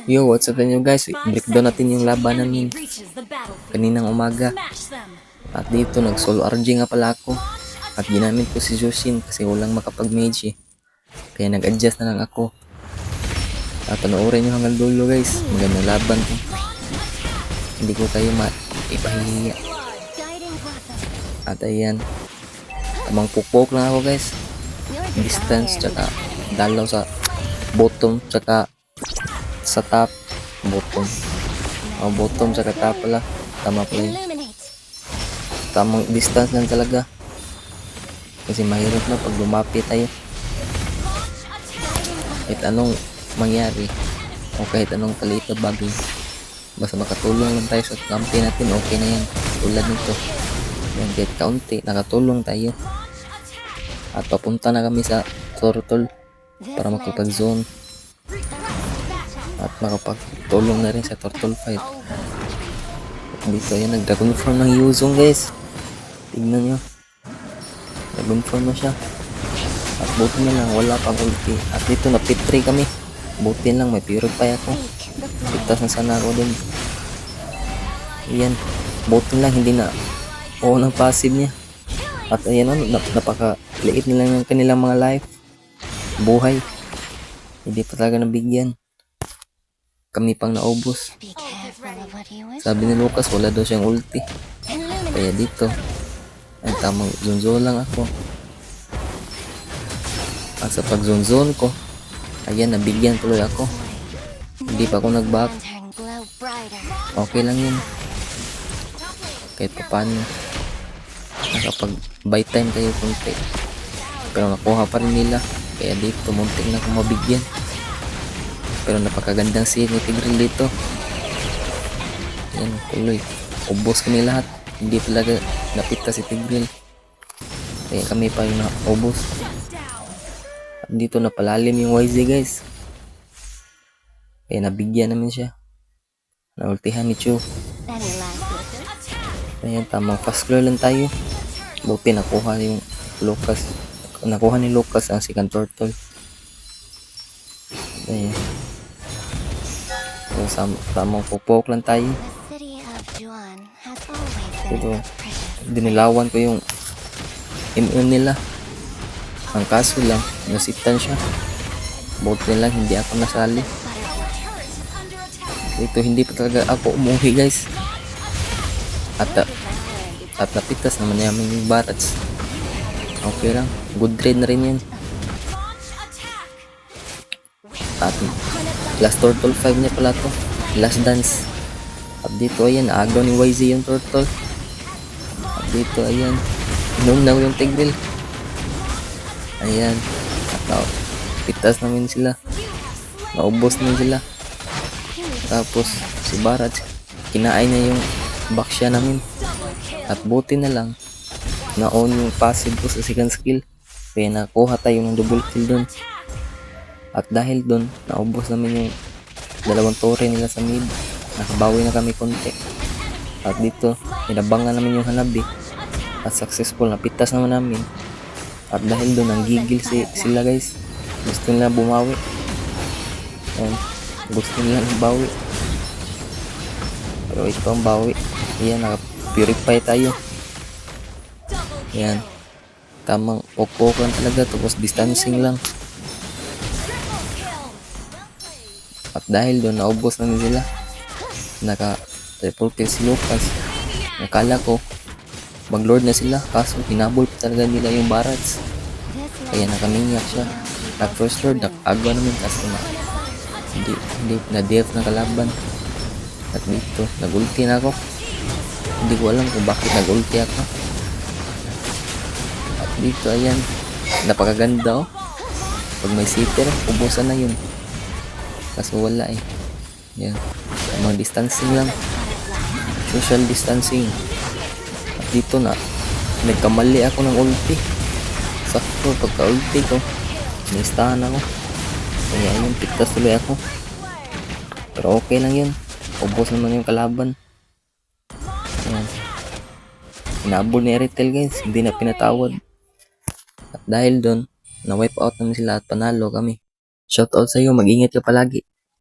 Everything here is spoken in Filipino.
Yo, what's up inyo guys? Breakdown natin yung laban namin kaninang umaga. At dito, nag-solo RG nga pala ako. At ginamit ko si Joshin kasi walang makapag-mage eh. Kaya nag-adjust na lang ako. At panoorin nyo hanggang dulo guys. Magandang laban to. Hindi ko kayo ipahihiya. At ayan. Tamang pukpok lang ako guys. Distance tsaka dalaw sa bottom tsaka sa top bottom bottom sa top pala, tama pala yun. Tamang distance lang talaga kasi mahirap na pag lumapit tayo kahit anong mangyari o kahit anong kaliit na bagay, basta makatulong lang tayo sa kampi natin, okay na yan. Tulad nito yan, kahit kaunti nakatulong tayo. At papunta na kami sa turtle para makapag zone at makapagtulong na rin sa turtle fight. Dito ayan, nag-dragon form ng Yuzong guys. Tignan nyo, dragon form na siya. At buti na lang wala pang ulti. At dito na pit 3 kami. Buti lang may purify ako. Pitas na sana ako dun. Ayan, buti lang hindi na ng passive niya. At ayan, napaka-liit nila ng kanilang mga life, buhay. Hindi pa talaga nabigyan. Kami pang naubos. Sabi ni Lucas wala daw siyang ulti. Kaya dito ay tamang zone lang ako. At sa pag zone ko, ayan, nabigyan tuloy ako. Hindi pa ako nag-back. Okay lang yun. Kahit pa paano nakapag buy time tayo kunti. Pero nakuha pa rin nila. Kaya dito muntik na akong mabigyan. Pero napakagandang scene ni Tigreal dito. Yan, tuloy. Ubos kami lahat. Hindi talaga napita si Tigreal. Kaya kami pa yung naubos. At dito napalalim yung YZ guys. Kaya nabigyan namin siya. Naultihan ni Chu. Ayan, tamang fast clear lang tayo. Buti nakuha yung Lucas. Nakuha ni Lucas ang second turtle. Ayan. Tamang pupok lang tayo. Ito, dinilawan ko yung immune nila. Ang kaso lang, nasitan siya. Buti lang hindi ako nasali. Ito, hindi pa talaga ako umuwi guys. At napitas naman namin yung barats. Okay lang, good trade na rin yan. At last turtle 5 niya pala to, last dance. At dito ayan, agaw ni YZ yung turtle. At dito ayan, inunaw yung Tigreal. Ayan, at pitas namin sila, naubos namin sila. Tapos si Barats, kinain niya yung backsya namin. At buti na lang na-on yung passive ko sa second skill, kaya nakuha tayo ng double kill dun. At dahil dun, naubos namin yung dalawang tore nila sa mid. Nakabawi na kami konti. At dito, inabangan namin yung Hanabi. At successful, napitas naman namin. At dahil dun, nanggigil sila guys. Gusto nila bumawi. Ayan, gusto nila bawi. Pero ito ang bawi. Ayan, naka-purify tayo. Ayan, tamang ok-okan talaga. Tapos distancing lang. At dahil doon, naubos namin sila. Naka triple kill si Lucas. Nakala ko mag-lord na sila, kaso hinabol pa talaga nila yung Barats. Kaya nakaminyak siya. At first lord, nakagwa namin kasi hindi na-def na kalaban. At dito, nag-ulti na ako. Hindi ko alam kung bakit nag-ulti ako. At dito, ayan, napakaganda oh. Pag may sitter, ubusan na yun. Kaso wala eh. Yan, mga distancing lang, social distancing. At dito na nagkamali ako ng ulti. Sakto pagka ulti ko, nistahan ako. Kaya yun, piktas tuloy ako. Pero okay lang yun, ubos naman yung kalaban. Yan, inabol ni Eritel guys, hindi na pinatawad. At dahil doon, na wipe out namin sila at panalo kami. Shoutout sa iyo, mag-ingat ka palagi.